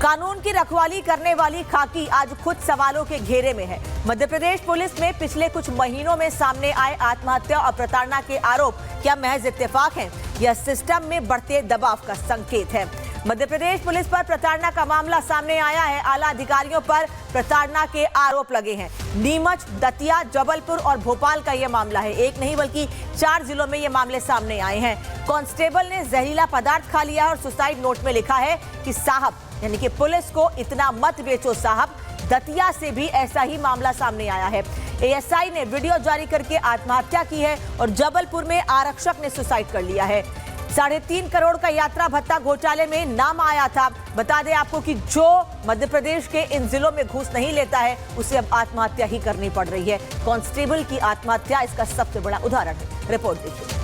कानून की रखवाली करने वाली खाकी आज खुद सवालों के घेरे में है। मध्य प्रदेश पुलिस में पिछले कुछ महीनों में सामने आए आत्महत्या और प्रताड़ना के आरोप क्या महज इत्तेफाक हैं? यह सिस्टम में बढ़ते दबाव का संकेत है। मध्य प्रदेश पुलिस पर प्रताड़ना का मामला सामने आया है। आला अधिकारियों पर प्रताड़ना के आरोप लगे हैं। नीमच, दतिया, जबलपुर और भोपाल का यह मामला है। एक नहीं बल्कि 4 जिलों में ये मामले सामने आए हैं। कांस्टेबल ने जहरीला पदार्थ खा लिया और सुसाइड नोट में लिखा है कि साहब, यानी कि पुलिस को इतना मत बेचो साहब। दतिया से भी ऐसा ही मामला सामने आया है। एएसआई ने वीडियो जारी करके आत्महत्या की है और जबलपुर में आरक्षक ने सुसाइड कर लिया है। 3.5 करोड़ का यात्रा भत्ता घोटाले में नाम आया था। बता दें आपको कि जो मध्य प्रदेश के इन जिलों में घूस नहीं लेता है उसे अब आत्महत्या ही करनी पड़ रही है। कांस्टेबल की आत्महत्या इसका सबसे बड़ा उदाहरण है। रिपोर्ट देखिए।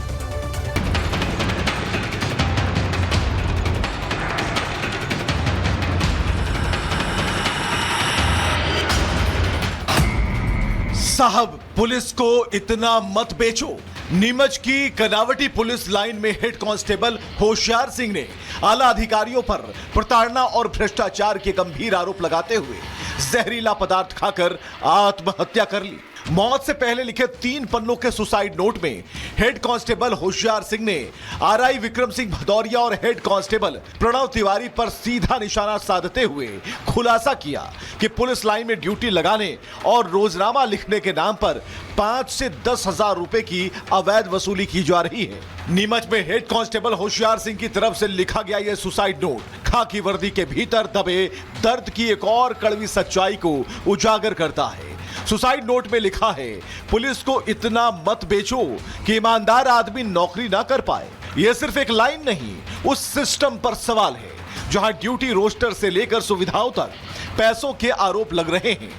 साहब, पुलिस को इतना मत बेचो। नीमच की कनावटी पुलिस लाइन में हेड कांस्टेबल होशियार सिंह ने आला अधिकारियों पर प्रताड़ना और भ्रष्टाचार के गंभीर आरोप लगाते हुए जहरीला पदार्थ खाकर आत्महत्या कर ली। मौत से पहले लिखे 3 पन्नों के सुसाइड नोट में हेड कांस्टेबल होशियार सिंह ने आरआई विक्रम सिंह भदौरिया और हेड कांस्टेबल प्रणव तिवारी पर सीधा निशाना साधते हुए खुलासा किया कि पुलिस लाइन में ड्यूटी लगाने और रोजनामा लिखने के नाम पर 5 से 10 हजार रुपए की अवैध वसूली की जा रही है। नीमच में हेड कांस्टेबल होशियार सिंह की तरफ से लिखा गया यह सुसाइड नोट खाकी वर्दी के भीतर दबे दर्द की एक और कड़वी सच्चाई को उजागर करता है। सुसाइड नोट में लिखा है, पुलिस को इतना मत बेचो कि ईमानदार आदमी नौकरी ना कर पाए। यह सिर्फ एक लाइन नहीं, उस सिस्टम पर सवाल है जहां ड्यूटी रोस्टर से लेकर सुविधाओं तक पैसों के आरोप लग रहे हैं।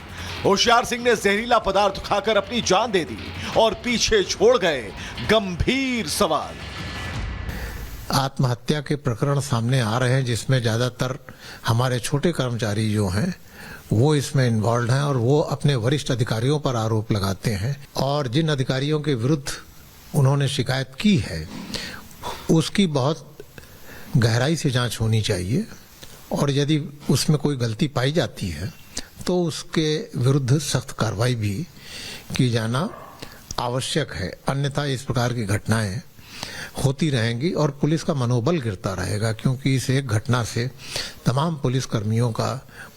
होशियार सिंह ने जहरीला पदार्थ खाकर अपनी जान दे दी और पीछे छोड़ गए गंभीर सवाल। आत्महत्या के प्रकरण सामने आ रहे हैं जिसमें ज्यादातर हमारे छोटे कर्मचारी जो हैं वो इसमें इन्वॉल्व हैं और वो अपने वरिष्ठ अधिकारियों पर आरोप लगाते हैं और जिन अधिकारियों के विरुद्ध उन्होंने शिकायत की है उसकी बहुत गहराई से जांच होनी चाहिए और यदि उसमें कोई गलती पाई जाती है तो उसके विरुद्ध सख्त कार्रवाई भी की जाना आवश्यक है। अन्यथा इस प्रकार की घटनाएं होती रहेंगी और पुलिस का मनोबल गिरता रहेगा, क्योंकि इस एक घटना से तमाम पुलिस कर्मियों का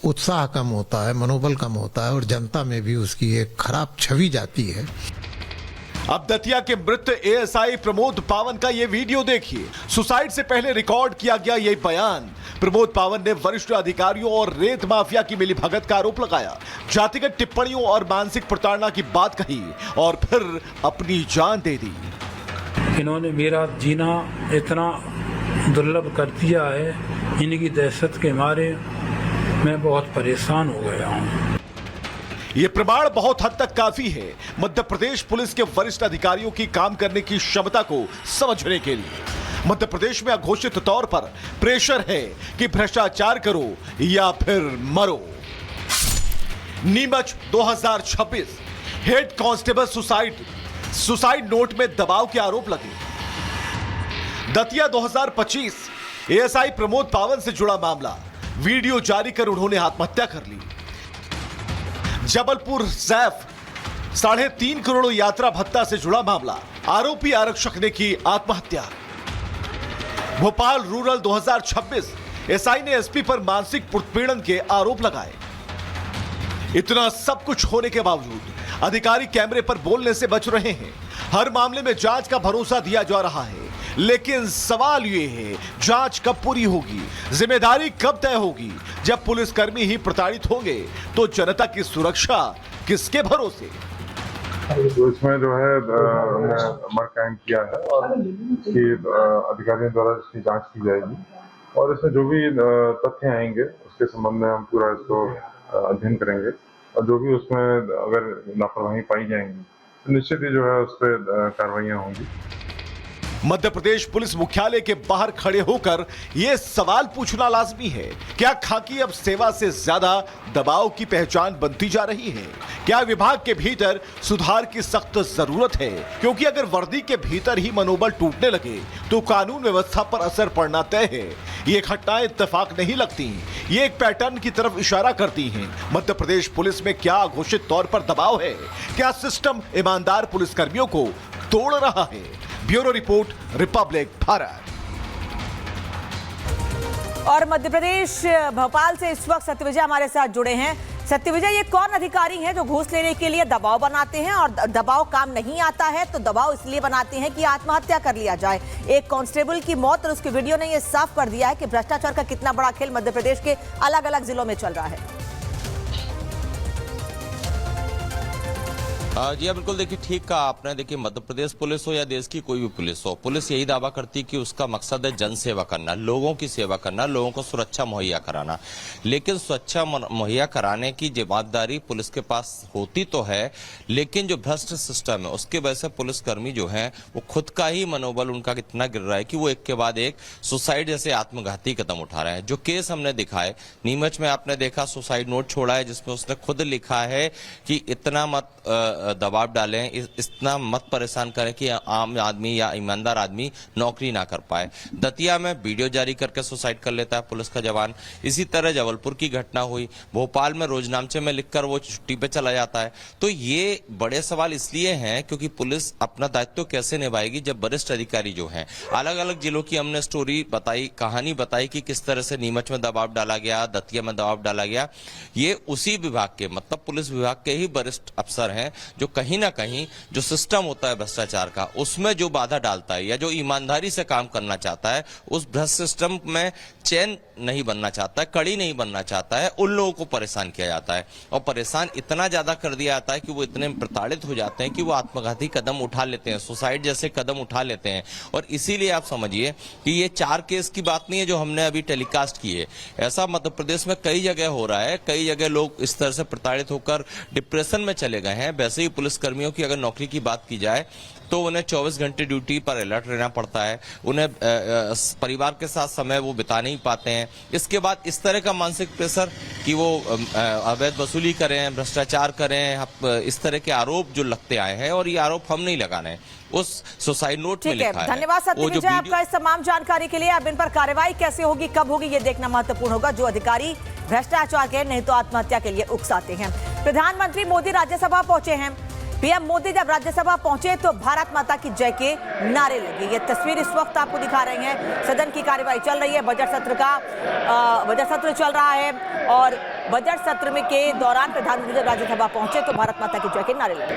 उत्साह कम होता है, मनोबल कम होता है और जनता में भी उसकी एक खराब छवि जाती है। अब दतिया के मृत एएसआई प्रमोद पावन का यह वीडियो देखिए। सुसाइड से पहले रिकॉर्ड किया गया यह बयान। प्रमोद पावन ने वरिष्ठ अधिकारियों और रेत माफिया की मिलीभगत का आरोप लगाया, जातिगत टिप्पणियों और मानसिक प्रताड़ना की बात कही और फिर अपनी जान दे दी। इन्होंने मेरा जीना इतना दुर्लभ कर दिया है, इनकी दहशत के मारे मैं बहुत परेशान हो गया हूँ। ये प्रमाण बहुत हद तक काफी है मध्य प्रदेश पुलिस के वरिष्ठ अधिकारियों की काम करने की क्षमता को समझने के लिए। मध्य प्रदेश में अघोषित तौर पर प्रेशर है कि भ्रष्टाचार करो या फिर मरो। Neemuch 2026 head constable suicide note में दबाव के आरोप लगे। दतिया 2025 एएसआई प्रमोद पावन से जुड़ा मामला, वीडियो जारी कर उन्होंने आत्महत्या कर ली। जबलपुर जैफ 3.5 करोड़ यात्रा भत्ता से जुड़ा मामला, आरोपी आरक्षक ने की आत्महत्या। भोपाल रूरल 2026 एसआई ने एसपी पर मानसिक उत्पीड़न के आरोप लगाए। इतना सब कुछ होने के बावजूद अधिकारी कैमरे पर बोलने से बच रहे हैं। हर मामले में जांच का भरोसा दिया जा रहा है, लेकिन सवाल ये है, जांच कब पूरी होगी, जिम्मेदारी कब तय होगी? जब पुलिसकर्मी ही प्रताड़ित होंगे तो जनता की सुरक्षा किसके भरोसे? तो इसमें जो है हमने कायम किया है कि अधिकारियों द्वारा इसकी जांच की जाएगी और इसमें जो भी तथ्य आएंगे उसके संबंध में हम पूरा इसको अध्ययन करेंगे और जो भी उसमें अगर लापरवाही पाई जाएंगी तो निश्चित ही जो है उस पर कार्रवाइयाँ होंगी। मध्य प्रदेश पुलिस मुख्यालय के बाहर खड़े होकर यह सवाल पूछना लाजमी है, क्या खाकी अब सेवा से ज्यादा दबाव की पहचान बनती जा रही है? क्या विभाग के भीतर सुधार की सख्त जरूरत है? क्योंकि अगर वर्दी के भीतर ही मनोबल टूटने लगे तो कानून व्यवस्था पर असर पड़ना तय है। ये घटनाएं इत्तेफाक नहीं लगती, ये एक पैटर्न की तरफ इशारा करती हैं। मध्य प्रदेश पुलिस में क्या घोषित तौर पर दबाव है? क्या सिस्टम ईमानदार पुलिसकर्मियों को तोड़ रहा है? Bureau report, Republic Bharat. और मध्य प्रदेश भोपाल से इस वक्त सत्यविजय हमारे साथ जुड़े हैं। सत्यविजय, ये कौन अधिकारी हैं जो घूस लेने के लिए दबाव बनाते हैं और दबाव काम नहीं आता है तो दबाव इसलिए बनाते हैं कि आत्महत्या कर लिया जाए? एक कांस्टेबल की मौत और उसकी वीडियो ने यह साफ कर दिया है कि भ्रष्टाचार का कितना बड़ा खेल मध्य प्रदेश के अलग अलग जिलों में चल रहा है। जी हाँ, बिल्कुल। देखिए, ठीक कहा आपने। देखिए, मध्य प्रदेश पुलिस हो या देश की कोई भी पुलिस हो, पुलिस यही दावा करती है कि उसका मकसद है जन सेवा करना, लोगों की सेवा करना, लोगों को सुरक्षा मुहैया कराना। लेकिन सुरक्षा मुहैया कराने की जिम्मेदारी पुलिस के पास होती तो है, लेकिन जो भ्रष्ट सिस्टम है उसके वजह से पुलिसकर्मी जो है वो खुद का ही मनोबल उनका कितना गिर रहा है कि वो एक के बाद एक सुसाइड जैसे आत्मघाती कदम उठा रहे हैं। जो केस हमने दिखाए, नीमच में आपने देखा सुसाइड नोट छोड़ा है जिसमें उसने खुद लिखा है कि इतना मत दबाव डालें, इतना मत परेशान करें कि आम आदमी या ईमानदार आदमी नौकरी ना कर पाए। दतिया में वीडियो जारी करके सुसाइड कर लेता है पुलिस का जवान। इसी तरह जबलपुर की घटना हुई, भोपाल में रोजनामचे में लिखकर वो छुट्टी पे चला जाता है। तो ये बड़े सवाल इसलिए हैं क्योंकि पुलिस अपना दायित्व कैसे निभाएगी जब वरिष्ठ अधिकारी जो हैं, अलग अलग जिलों की हमने स्टोरी बताई, कहानी बताई कि किस तरह से नीमच में दबाव डाला गया, दतिया में दबाव डाला गया। ये उसी विभाग के, मतलब पुलिस विभाग के ही वरिष्ठ अफसर हैं जो कहीं ना कहीं जो सिस्टम होता है भ्रष्टाचार का उसमें जो बाधा डालता है या जो ईमानदारी से काम करना चाहता है उस भ्रष्ट सिस्टम में चैन नहीं बनना चाहता है, कड़ी नहीं बनना चाहता है, उन लोगों को परेशान किया जाता है। और परेशान इतना ज्यादा कर दिया जाता है कि वो इतने प्रताड़ित हो जाते हैं कि वो आत्मघाती कदम उठा लेते हैं, सुसाइड जैसे कदम उठा लेते हैं। और इसीलिए आप समझिए कि ये 4 केस की बात नहीं है जो हमने अभी टेलीकास्ट की है। ऐसा मध्य प्रदेश में कई जगह हो रहा है, कई जगह लोग इस तरह से प्रताड़ित होकर डिप्रेशन में चले गए हैं। वैसे ही पुलिसकर्मियों की अगर नौकरी की बात की जाए तो उन्हें 24 घंटे ड्यूटी पर अलर्ट रहना पड़ता है, उन्हें परिवार के साथ समय वो बिता नहीं पाते हैं। इसके बाद इस तरह का मानसिक प्रेशर कि वो अवैध वसूली करें, भ्रष्टाचार करें, इस तरह के आरोप जो लगते आए हैं और ये आरोप हम नहीं लगा रहे हैं, उस सुसाइड नोट में लिखा है। धन्यवाद सत्यविजय आपका इस तमाम जानकारी के लिए। अब इन पर कार्रवाई कैसे होगी, कब होगी, ये देखना महत्वपूर्ण होगा। जो अधिकारी भ्रष्टाचार के नहीं तो आत्महत्या के लिए उकसाते हैं। प्रधानमंत्री मोदी राज्यसभा पहुंचे हैं। पीएम मोदी जब राज्यसभा पहुंचे तो भारत माता की जय के नारे लगे। ये तस्वीर इस वक्त आपको दिखा रहे हैं। सदन की कार्यवाही चल रही है, बजट सत्र चल रहा है और बजट सत्र में के दौरान प्रधानमंत्री जब राज्यसभा पहुंचे तो भारत माता की जय के नारे लगे।